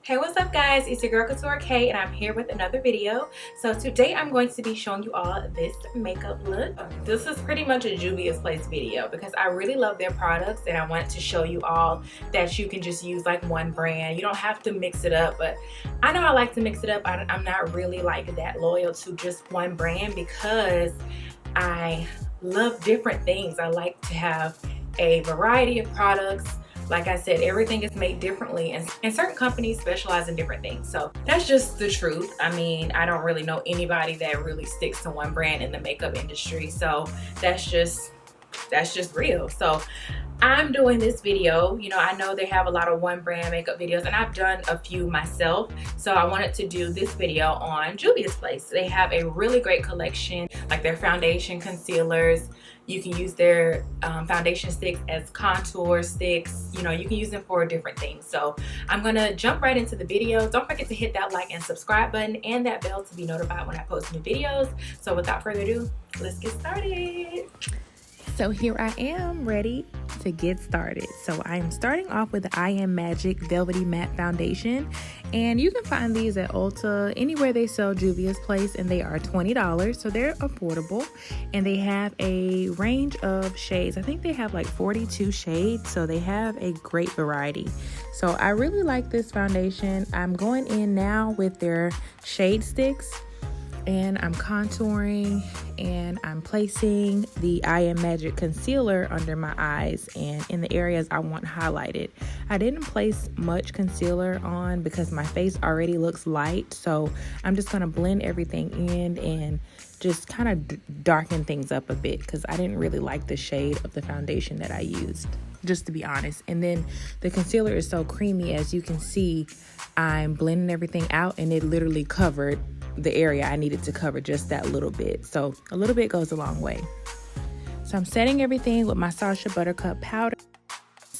Hey, what's up guys? It's your girl Ktura Kay and I'm here with another video. So today I'm going to be showing you all this makeup look. This is pretty much a Juvia's Place video because I really love their products and I wanted to show you all that you can just use like one brand. You don't have to mix it up, but I know I like to mix it up. I'm not really like that loyal to just one brand because I love different things. I like to have a variety of products. Like I said, everything is made differently and certain companies specialize in different things. So that's just the truth. I mean, I don't really know anybody that really sticks to one brand in the makeup industry. So that's just real. So I'm doing this video. You know, I know they have a lot of one brand makeup videos and I've done a few myself. So I wanted to do this video on Juvia's Place. They have a really great collection, like their foundation, concealers. You can use their foundation sticks as contour sticks. You know, you can use them for different things. So I'm gonna jump right into the video. Don't forget to hit that like and subscribe button and that bell to be notified when I post new videos. So without further ado, let's get started. So here I am ready to get started. So I am starting off with the I Am Magic Velvety Matte Foundation. And you can find these at Ulta, anywhere they sell Juvia's Place, and they are $20. So they're affordable. And they have a range of shades. I think they have like 42 shades. So they have a great variety. So I really like this foundation. I'm going in now with their shade sticks. And I'm contouring and I'm placing the I Am Magic concealer under my eyes and in the areas I want highlighted. I didn't place much concealer on because my face already looks light, so I'm just going to blend everything in and just kind of darken things up a bit because I didn't really like the shade of the foundation that I used, just to be honest. And then the concealer is so creamy, as you can see. I'm blending everything out and it literally covered the area I needed to cover, just that little bit. So a little bit goes a long way. So I'm setting everything with my Sacha Buttercup powder.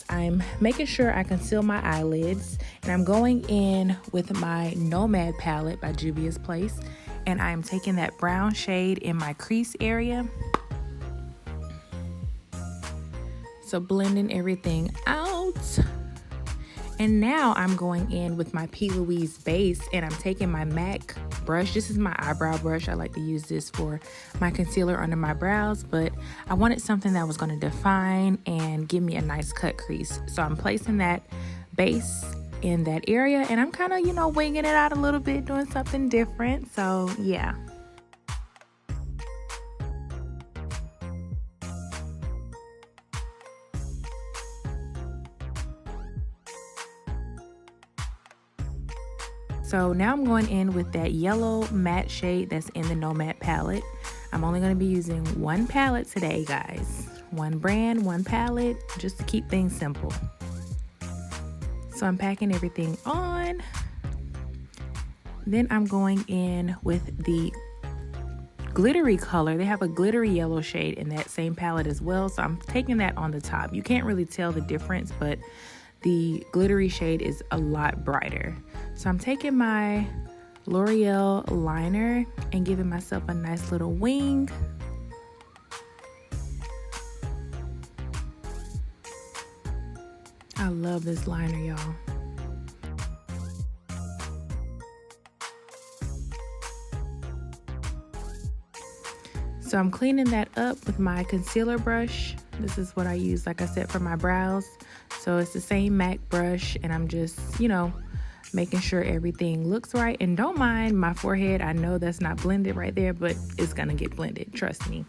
I'm making sure I conceal my eyelids, and I'm going in with my Nomad palette by Juvia's Place, and I'm taking that brown shade in my crease area. So blending everything out. And now I'm going in with my P. Louise base, and I'm taking my MAC brush. This is my eyebrow brush. I like to use this for my concealer under my brows, but I wanted something that was going to define and give me a nice cut crease. So I'm placing that base in that area, and I'm kind of, you know, winging it out a little bit, doing something different. So yeah. So now I'm going in with that yellow matte shade that's in the Nomad palette. I'm only going to be using one palette today, guys. One brand, one palette, just to keep things simple. So I'm packing everything on. Then I'm going in with the glittery color. They have a glittery yellow shade in that same palette as well. So I'm taking that on the top. You can't really tell the difference, but the glittery shade is a lot brighter. So I'm taking my L'Oreal liner and giving myself a nice little wing. I love this liner, y'all. So I'm cleaning that up with my concealer brush. This is what I use, like I said, for my brows. So it's the same MAC brush, and I'm just, you know, making sure everything looks right. And don't mind my forehead. I know that's not blended right there, but it's gonna get blended, trust me.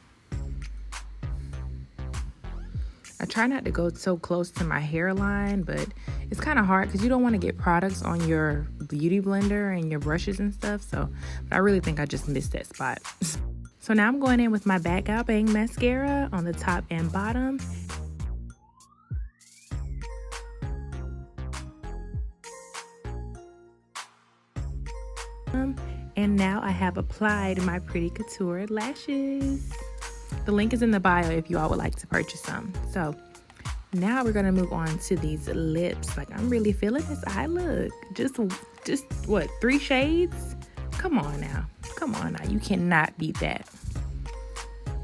I try not to go so close to my hairline, but it's kind of hard because you don't want to get products on your beauty blender and your brushes and stuff. So but I really think I just missed that spot. So now I'm going in with my Back Out Bang mascara on the top and bottom. And now I have applied my Pretty Couture lashes. The link is in the bio if you all would like to purchase some. So now we're gonna move on to these lips. Like, I'm really feeling this eye look. Just what, 3 shades? Come on now. Come on now. You cannot beat that.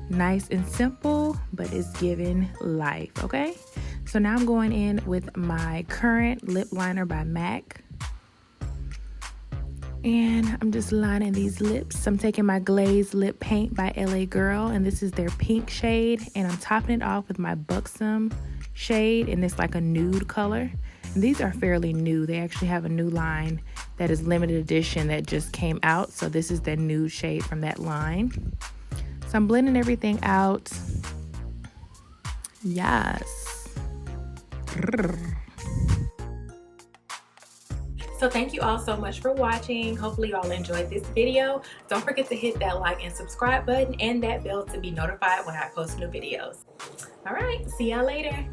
Nice and simple, but it's giving life, okay? So now I'm going in with my Current lip liner by MAC. And I'm just lining these lips. I'm taking my glazed lip paint by LA Girl, and this is their pink shade, and I'm topping it off with my Buxom shade, and it's like a nude color. And these are fairly new. They actually have a new line that is limited edition that just came out, so this is the nude shade from that line. So I'm blending everything out. Yes. So thank you all so much for watching. Hopefully you all enjoyed this video. Don't forget to hit that like and subscribe button and that bell to be notified when I post new videos. All right, see y'all later.